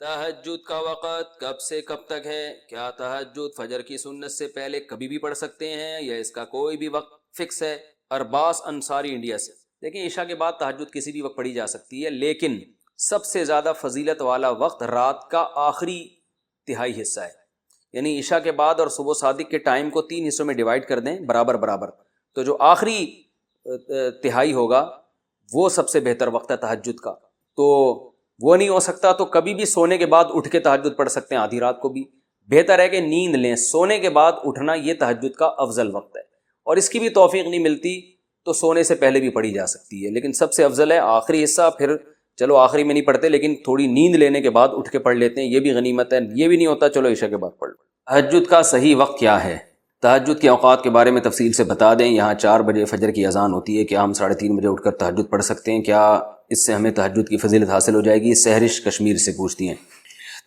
تہجد کا وقت کب سے کب تک ہے؟ کیا تہجد فجر کی سنت سے پہلے کبھی بھی پڑھ سکتے ہیں یا اس کا کوئی بھی وقت فکس ہے؟ ارباس انصاری انڈیا سے. دیکھیں عشاء کے بعد تہجد کسی بھی وقت پڑھی جا سکتی ہے، لیکن سب سے زیادہ فضیلت والا وقت رات کا آخری تہائی حصہ ہے. یعنی عشاء کے بعد اور صبح صادق کے ٹائم کو 3 حصوں میں ڈیوائڈ کر دیں برابر برابر، تو جو آخری تہائی ہوگا وہ سب سے بہتر وقت ہے تہجد کا. تو وہ نہیں ہو سکتا تو کبھی بھی سونے کے بعد اٹھ کے تہجد پڑھ سکتے ہیں، آدھی رات کو بھی. بہتر ہے کہ نیند لیں، سونے کے بعد اٹھنا یہ تہجد کا افضل وقت ہے. اور اس کی بھی توفیق نہیں ملتی تو سونے سے پہلے بھی پڑھی جا سکتی ہے، لیکن سب سے افضل ہے آخری حصہ. پھر چلو آخری میں نہیں پڑھتے لیکن تھوڑی نیند لینے کے بعد اٹھ کے پڑھ لیتے ہیں، یہ بھی غنیمت ہے. یہ بھی نہیں ہوتا چلو عشاء کے بعد پڑھ لو. تہجد کا صحیح وقت کیا ہے؟ تہجد کے اوقات کے بارے میں تفصیل سے بتا دیں. یہاں 4 بجے فجر کی اذان ہوتی ہے، کیا ہم 3:30 بجے اٹھ کر تہجد پڑھ سکتے ہیں؟ کیا اس سے ہمیں تہجد کی فضیلت حاصل ہو جائے گی؟ سہرش کشمیر سے پوچھتی ہیں.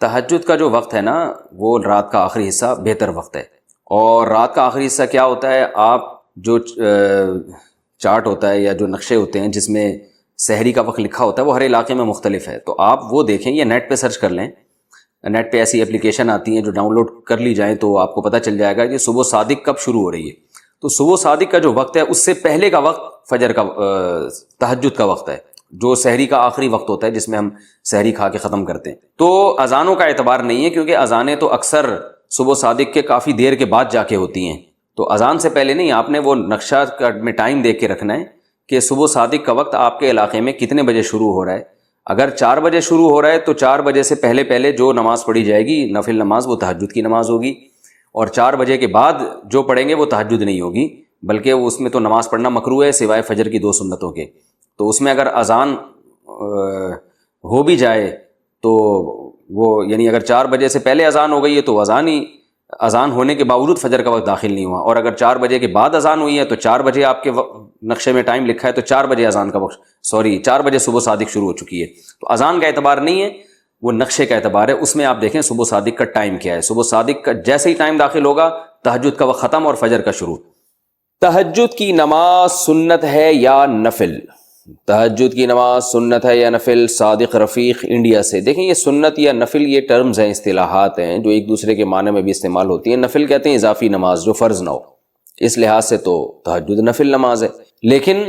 تہجد کا جو وقت ہے نا وہ رات کا آخری حصہ بہتر وقت ہے. اور رات کا آخری حصہ کیا ہوتا ہے؟ آپ جو چارٹ ہوتا ہے یا جو نقشے ہوتے ہیں جس میں سحری کا وقت لکھا ہوتا ہے وہ ہر علاقے میں مختلف ہے، تو آپ وہ دیکھیں یا نیٹ پہ سرچ کر لیں. نیٹ پہ ایسی اپلیکیشن آتی ہیں جو ڈاؤن لوڈ کر لی جائیں تو آپ کو پتہ چل جائے گا کہ صبح صادق کب شروع ہو رہی ہے. تو صبح صادق کا جو وقت ہے اس سے پہلے کا وقت فجر کا تہجد کا وقت ہے، جو سحری کا آخری وقت ہوتا ہے جس میں ہم سحری کھا کے ختم کرتے ہیں. تو اذانوں کا اعتبار نہیں ہے کیونکہ اذانیں تو اکثر صبح صادق کے کافی دیر کے بعد جا کے ہوتی ہیں، تو اذان سے پہلے نہیں. آپ نے وہ نقشہ میں ٹائم دیکھ کے رکھنا ہے کہ صبح صادق کا وقت آپ کے علاقے میں کتنے بجے شروع ہو رہا ہے. اگر 4 بجے شروع ہو رہا ہے تو 4 بجے سے پہلے جو نماز پڑھی جائے گی نفل نماز وہ تہجد کی نماز ہوگی، اور 4 بجے کے بعد جو پڑھیں گے وہ تہجد نہیں ہوگی، بلکہ اس میں تو نماز پڑھنا مکروہ ہے سوائے فجر کی 2 سنتوں کے. تو اس میں اگر اذان ہو بھی جائے تو وہ یعنی اگر 4 بجے سے پہلے اذان ہو گئی ہے تو اذان ہونے کے باوجود فجر کا وقت داخل نہیں ہوا، اور اگر 4 بجے کے بعد اذان ہوئی ہے تو 4 بجے آپ کے نقشے میں ٹائم لکھا ہے تو 4 بجے اذان کا وقت 4 بجے صبح صادق شروع ہو چکی ہے. تو اذان کا اعتبار نہیں ہے، وہ نقشے کا اعتبار ہے. اس میں آپ دیکھیں صبح صادق کا ٹائم کیا ہے. صبح صادق کا جیسے ہی ٹائم داخل ہوگا تہجد کا وقت ختم اور فجر کا شروع. تہجد کی نماز سنت ہے یا نفل؟ تہجد کی نماز سنت ہے یا نفل؟ صادق رفیق انڈیا سے. دیکھیں یہ سنت یا نفل یہ ٹرمز ہیں، اصطلاحات ہیں جو ایک دوسرے کے معنی میں بھی استعمال ہوتی ہیں. نفل کہتے ہیں اضافی نماز جو فرض نہ ہو، اس لحاظ سے تو تہجد نفل نماز ہے. لیکن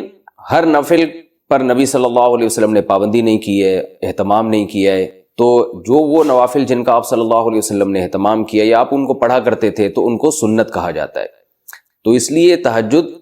ہر نفل پر نبی صلی اللہ علیہ وسلم نے پابندی نہیں کی ہے، اہتمام نہیں کیا ہے. تو جو وہ نوافل جن کا آپ صلی اللہ علیہ وسلم نے اہتمام کیا یا آپ ان کو پڑھا کرتے تھے تو ان کو سنت کہا جاتا ہے. تو اس لیے تہجد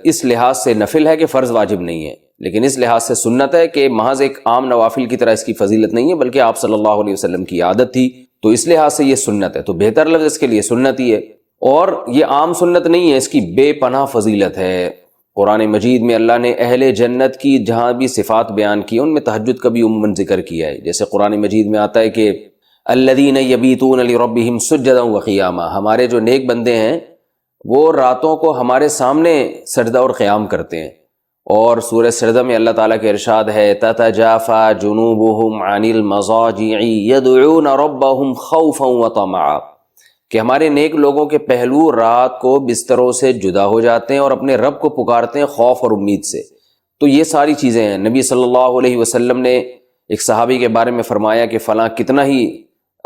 اس لحاظ سے نفل ہے کہ فرض واجب نہیں ہے، لیکن اس لحاظ سے سنت ہے کہ محض ایک عام نوافل کی طرح اس کی فضیلت نہیں ہے بلکہ آپ صلی اللہ علیہ وسلم کی عادت تھی، تو اس لحاظ سے یہ سنت ہے. تو بہتر لفظ اس کے لیے سنت ہی ہے، اور یہ عام سنت نہیں ہے، اس کی بے پناہ فضیلت ہے. قرآن مجید میں اللہ نے اہل جنت کی جہاں بھی صفات بیان کی ان میں تہجد کا بھی عموماً ذکر کیا ہے. جیسے قرآن مجید میں آتا ہے کہ الذین یبیتون لربہم سجدا وقیاما، ہمارے جو نیک بندے ہیں وہ راتوں کو ہمارے سامنے سجدہ اور قیام کرتے ہیں. اور سورہ سجدہ میں اللہ تعالیٰ کے ارشاد ہے تتجافی جنوبہم عن المضاجع یدعون ربہم خوفا وطمعا، کہ ہمارے نیک لوگوں کے پہلو رات کو بستروں سے جدا ہو جاتے ہیں اور اپنے رب کو پکارتے ہیں خوف اور امید سے. تو یہ ساری چیزیں ہیں. نبی صلی اللہ علیہ وسلم نے ایک صحابی کے بارے میں فرمایا کہ فلاں کتنا ہی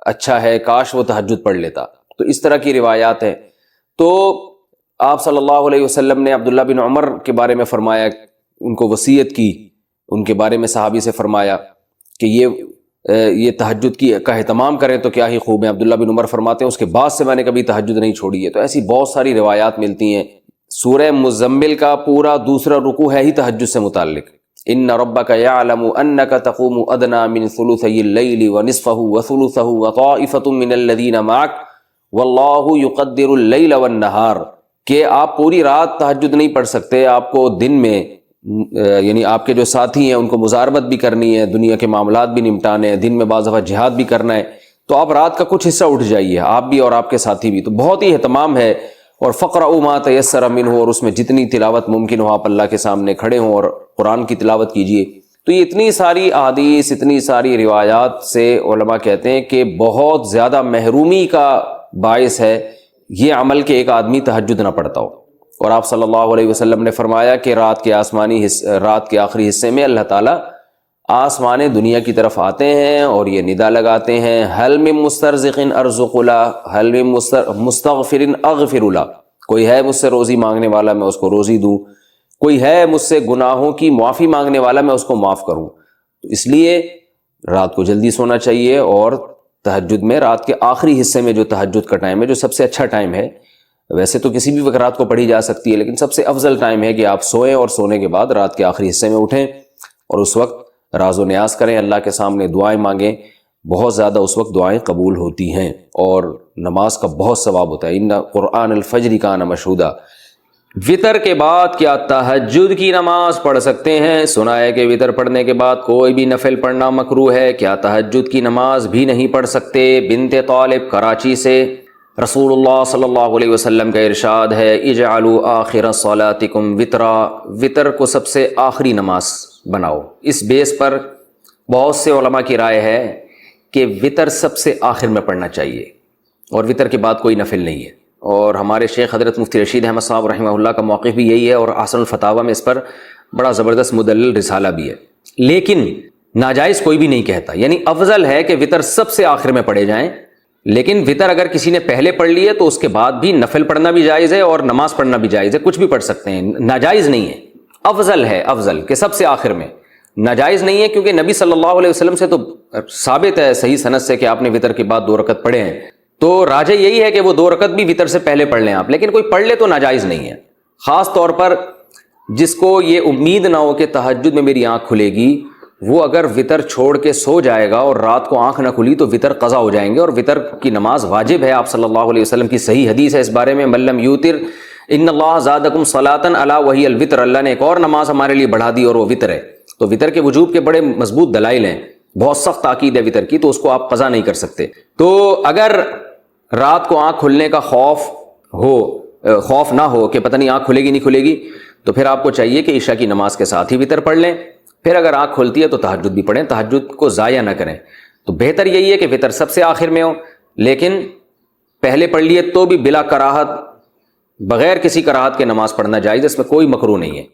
اچھا ہے، کاش وہ تہجد پڑھ لیتا. تو اس طرح کی روایات ہیں. تو آپ صلی اللہ علیہ وسلم نے عبداللہ بن عمر کے بارے میں فرمایا، ان کو وصیت کی، ان کے بارے میں صحابی سے فرمایا کہ یہ تہجد کا اہتمام کریں تو کیا ہی خوب ہے. عبداللہ بن عمر فرماتے ہیں اس کے بعد سے میں نے کبھی تہجد نہیں چھوڑی ہے. تو ایسی بہت ساری روایات ملتی ہیں. سورہ مزمل کا پورا دوسرا رکوع ہے ہی تہجد سے متعلق. ان ربک یعلم انک تقوم ادنی من ثلثی اللیل ونصفہ وثلثہ وطائفۃ من الذین معک واللہ یقدر اللیل والنہار، کہ آپ پوری رات تہجد نہیں پڑھ سکتے، آپ کو دن میں یعنی آپ کے جو ساتھی ہیں ان کو مزاربت بھی کرنی ہے، دنیا کے معاملات بھی نمٹانے ہیں، دن میں بعض دفعہ جہاد بھی کرنا ہے، تو آپ رات کا کچھ حصہ اٹھ جائیے، آپ بھی اور آپ کے ساتھی بھی. تو بہت ہی اہتمام ہے. اور فقرؤوا ما تیسر منہ، اور اس میں جتنی تلاوت ممکن ہو آپ اللہ کے سامنے کھڑے ہوں اور قرآن کی تلاوت کیجیے. تو یہ اتنی ساری احادیث، اتنی ساری روایات سے علماء کہتے ہیں کہ بہت زیادہ محرومی کا باعث ہے یہ عمل کہ ایک آدمی تہجد نہ پڑھتا ہو. اور آپ صلی اللہ علیہ وسلم نے فرمایا کہ رات کے آخری حصے میں اللہ تعالیٰ آسمان دنیا کی طرف آتے ہیں اور یہ ندا لگاتے ہیں حل من مسترزق ارزق له حل من مستغفر اغفر له، کوئی ہے مجھ سے روزی مانگنے والا میں اس کو روزی دوں، کوئی ہے مجھ سے گناہوں کی معافی مانگنے والا میں اس کو معاف کروں۔ تو اس لیے رات کو جلدی سونا چاہیے، اور تہجد میں رات کے آخری حصے میں جو تہجد کا ٹائم ہے، جو سب سے اچھا ٹائم ہے، ویسے تو کسی بھی وقت رات کو پڑھی جا سکتی ہے، لیکن سب سے افضل ٹائم ہے کہ آپ سوئیں اور سونے کے بعد رات کے آخری حصے میں اٹھیں اور اس وقت راز و نیاز کریں، اللہ کے سامنے دعائیں مانگیں۔ بہت زیادہ اس وقت دعائیں قبول ہوتی ہیں اور نماز کا بہت ثواب ہوتا ہے۔ ان قرآن الفجر کان مشہودا۔ وطر کے بعد کیا تہجد کی نماز پڑھ سکتے ہیں؟ سنا ہے کہ وطر پڑھنے کے بعد کوئی بھی نفل پڑھنا مکروہ ہے، کیا تہجد کی نماز بھی نہیں پڑھ سکتے؟ بنت طالب کراچی سے، رسول اللہ صلی اللہ علیہ وسلم کا ارشاد ہے اجعلوا آخر صلاتکم وطرا، وطر کو سب سے آخری نماز بناؤ۔ اس بیس پر بہت سے علماء کی رائے ہے کہ وطر سب سے آخر میں پڑھنا چاہیے اور وطر کے بعد کوئی نفل نہیں ہے، اور ہمارے شیخ حضرت مفتی رشید احمد صاحب رحمہ اللہ کا موقف بھی یہی ہے، اور احسن الفتاوی میں اس پر بڑا زبردست مدلل رسالہ بھی ہے۔ لیکن ناجائز کوئی بھی نہیں کہتا، یعنی افضل ہے کہ وطر سب سے آخر میں پڑھے جائیں، لیکن وطر اگر کسی نے پہلے پڑھ لی ہے تو اس کے بعد بھی نفل پڑھنا بھی جائز ہے اور نماز پڑھنا بھی جائز ہے، کچھ بھی پڑھ سکتے ہیں، ناجائز نہیں ہے، افضل ہے، افضل کہ سب سے آخر میں۔ ناجائز نہیں ہے کیونکہ نبی صلی اللہ علیہ وسلم سے تو ثابت ہے صحیح سند سے کہ آپ نے وطر کے بعد 2 رکعت پڑھے ہیں، تو راجح یہی ہے کہ وہ 2 رکعت بھی وطر سے پہلے پڑھ لیں آپ، لیکن کوئی پڑھ لے تو ناجائز نہیں ہے۔ خاص طور پر جس کو یہ امید نہ ہو کہ تہجد میں میری آنکھ کھلے گی، وہ اگر وطر چھوڑ کے سو جائے گا اور رات کو آنکھ نہ کھلی تو وطر قضا ہو جائیں گے، اور وطر کی نماز واجب ہے۔ آپ صلی اللہ علیہ وسلم کی صحیح حدیث ہے اس بارے میں، من لم یوتر ان اللہ زادکم صلاۃ الا وہی الوتر، اللہ نے ایک اور نماز ہمارے لیے بڑھا دی اور وہ وطر ہے۔ تو وطر کے وجوب کے بڑے مضبوط دلائل ہیں، بہت سخت تاکید ہے وطر کی، تو اس کو آپ قضا نہیں کر سکتے۔ تو اگر رات کو آنکھ کھلنے کا خوف نہ ہو کہ پتہ نہیں آنکھ کھلے گی نہیں کھلے گی، تو پھر آپ کو چاہیے کہ عشاء کی نماز کے ساتھ ہی وطر پڑھ لیں، پھر اگر آنکھ کھلتی ہے تو تہجد بھی پڑھیں، تہجد کو ضائع نہ کریں۔ تو بہتر یہی ہے کہ وطر سب سے آخر میں ہو، لیکن پہلے پڑھ لیے تو بھی بلا کراہت، بغیر کسی کراہت کے نماز پڑھنا جائز، اس میں کوئی مکروہ نہیں ہے۔